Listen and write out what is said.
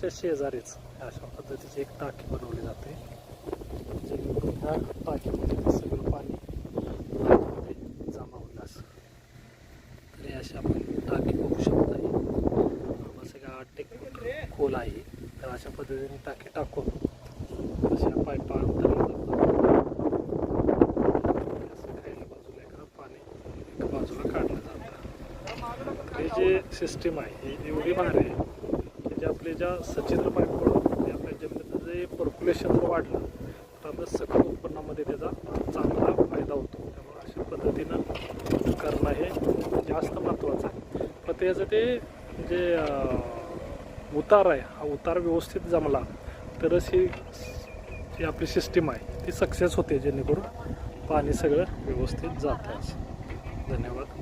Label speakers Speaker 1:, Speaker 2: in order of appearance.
Speaker 1: पाईपलाईनच्या शेजारीच अशा पद्धतीची एक टाकी बनवली जाते, जेणेकरून ह्या टाकीमध्ये सगळं पाणी आतमध्ये जमा होईल असं. तर हे अशी आपण टाकी बघू शकता. सगळं 8 फूट खोल आहे. तर अशा पद्धतीने टाकी टाकून अशा पाईपा अंतरल्या जातात. बाजूला एका पाणी एका बाजूला काढलं जातं. ही जी सिस्टीम आहे ही एवढी भारी आहे की जे आपले ज्या सचित्र पाईपमुळं आपल्या जमिनीचं जे पर्क्युलेशन जर वाढलं तर आपल्या सकल उत्पन्नामध्ये त्याचा चांगला फायदा होतो. त्यामुळे अशा पद्धतीनं करणं हे जास्त महत्त्वाचं आहे. पण त्याचं ते जे उतार आहे हा उतार व्यवस्थित जमला तरच ही जी आपली सिस्टीम आहे ती सक्सेस होते, जेणेकरून पाणी सगळं व्यवस्थित जातं. धन्यवाद.